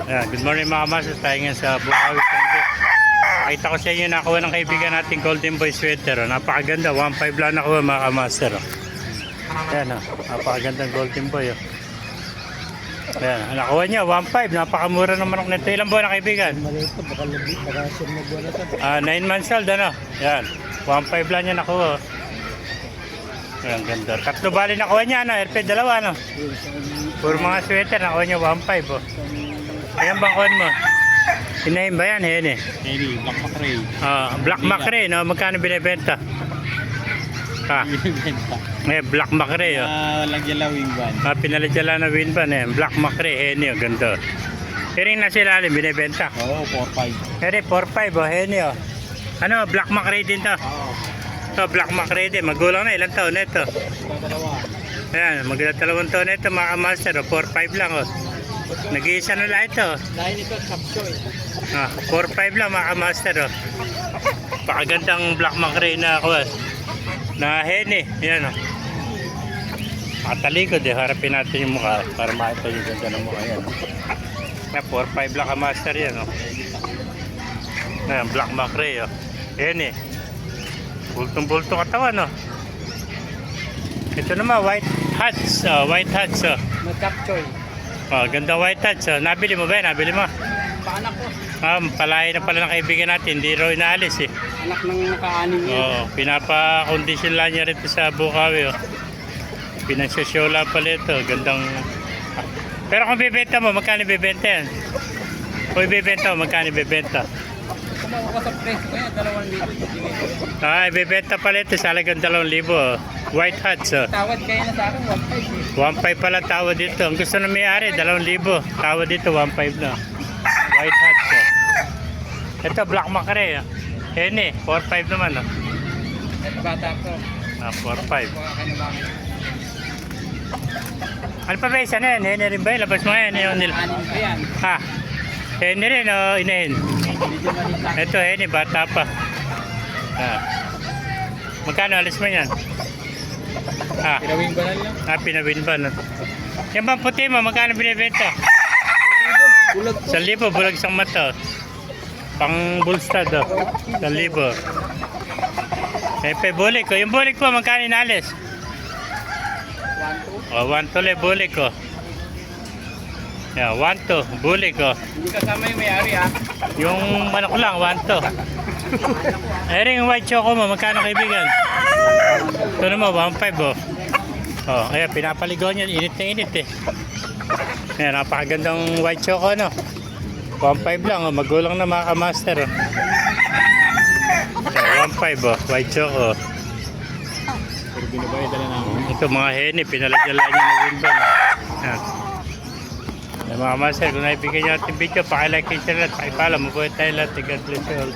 Ayan, good morning mga master. Tayo ngayon sa Bukawi. Nakita ko sa inyo nakuha ng kaibigan natin Golden Boy sweater. Oh. Napakaganda. 1.5 lang nakuha mga master. Oh. Ayan, oh. Napakagandang Golden Boy. Oh. Ayan, nakuha niya 1.5. Napakamura ng manok nito. Ilang buwan na kaibigan? Malito, baka 9 9 months old, ano? Ayan, 1.5 lang niya nakuha. Oh. Ayan, ganda. Tatlo bali nakuha niya, ano? RP, dalawa, ano? Puro mga sweater, nakuha niya 1.5. Oh. Ayan bang kuhan mo? Inahin ba yan? Ayan eh. Black Macrae. Black Macrae, no? Magkano binibenta? Binibenta. Black Macrae, oh. Walang jalawing ban. Pinaladya na win pa na Black Macrae, ayan yun, ganda. Hearing na sila alin, binibenta. Oo, 4-5. Hearing, 4.5, oh, ayan yun. Ano, Black Macrae din to? Oo. So, Black Macrae din. Magulang na, ilang taon na ito? Dalawa. Ayan, magdadalawang taon na ito, mga master, oh. 4.5 lang, oh. Nag-iisa na lang ito. Dahil ito, capsule. 4.5 lang mga master. Oh. Pakagandang Black Macrae na ako. Na hen eh. Yan oh. Patalikod eh. Harapin natin yung mukha para makita yung ganda ng mukha yan. Na 4.5 lang ka master yan oh. Ayan, Black Macrae oh. Yan eh. Bultong-bultong katawan oh. Ito naman white hats oh. White hats oh. Nag-capsule. Oh, ganda white hats oh. Nabili mo ba yan? Nabili mo? Paanak ko. Palay na pala ng kaibigan natin, hindi raw inaalis eh. Anak ng naka-anim yun. Oo, pinapa-condition lang niya rito sa Bukawi oh. Pinagsosyow lang pala ito, gandang... Pero kung bibenta mo, magkano bibenta yan? Kung bibenta mo, magkano bibenta? Kumawa ko sa press ko yan, 2,000. Bibenta pala ito sa halagang 2,000 oh. White hats oh. Tawad kayo na sa akin, 1,500 1.5 pala tawad dito. Ang gusto na may-ari, 2,000. Tawad dito, 1.5 na. White hats oh. Ito, Black Macrae oh. Yan eh, 4.5 naman oh. Ito bata ko. 4.5. Mga kanabangin. Ano pa ba isa na yan? Hene rin ba yun? Labas mo yan. Anim ko yan. Ha? Hene rin o inahin? Medyo malita. Ito hene, bata pa. Magkano alis mo yan? Pinawing ba lang? Pinawin ba? No? Yan bang puti mo? Magkano binibenta? Bulag ko. 1,000, bulag sang mata. Pang bullstad o. 1,000. Bulik ko. Yung bulik po, magkano inalis? 1,2. 1,2 le bulik ko. Yeah, 1,2 bulik ko. Hindi kasama yung may-ari ha. Yung manok lang, 1,2. Yung white choco mo, magkano kaibigan? Ito naman, 1,5 oh. Ayan, pinapaligaw niya, init na init eh. Ayan, napakagandang white choco no. 1,5 lang oh, magulang na mga kamaster oh. Ayan, 1,5 oh, white choco. Pero binabayad na namin. Ito mga heni, pinaladyalaan niya na winban. Ayan. Mga master, kung naibigyan niyo natin video, pakilike and share at pakipala. Mabuhay tayo lahat. God bless you all.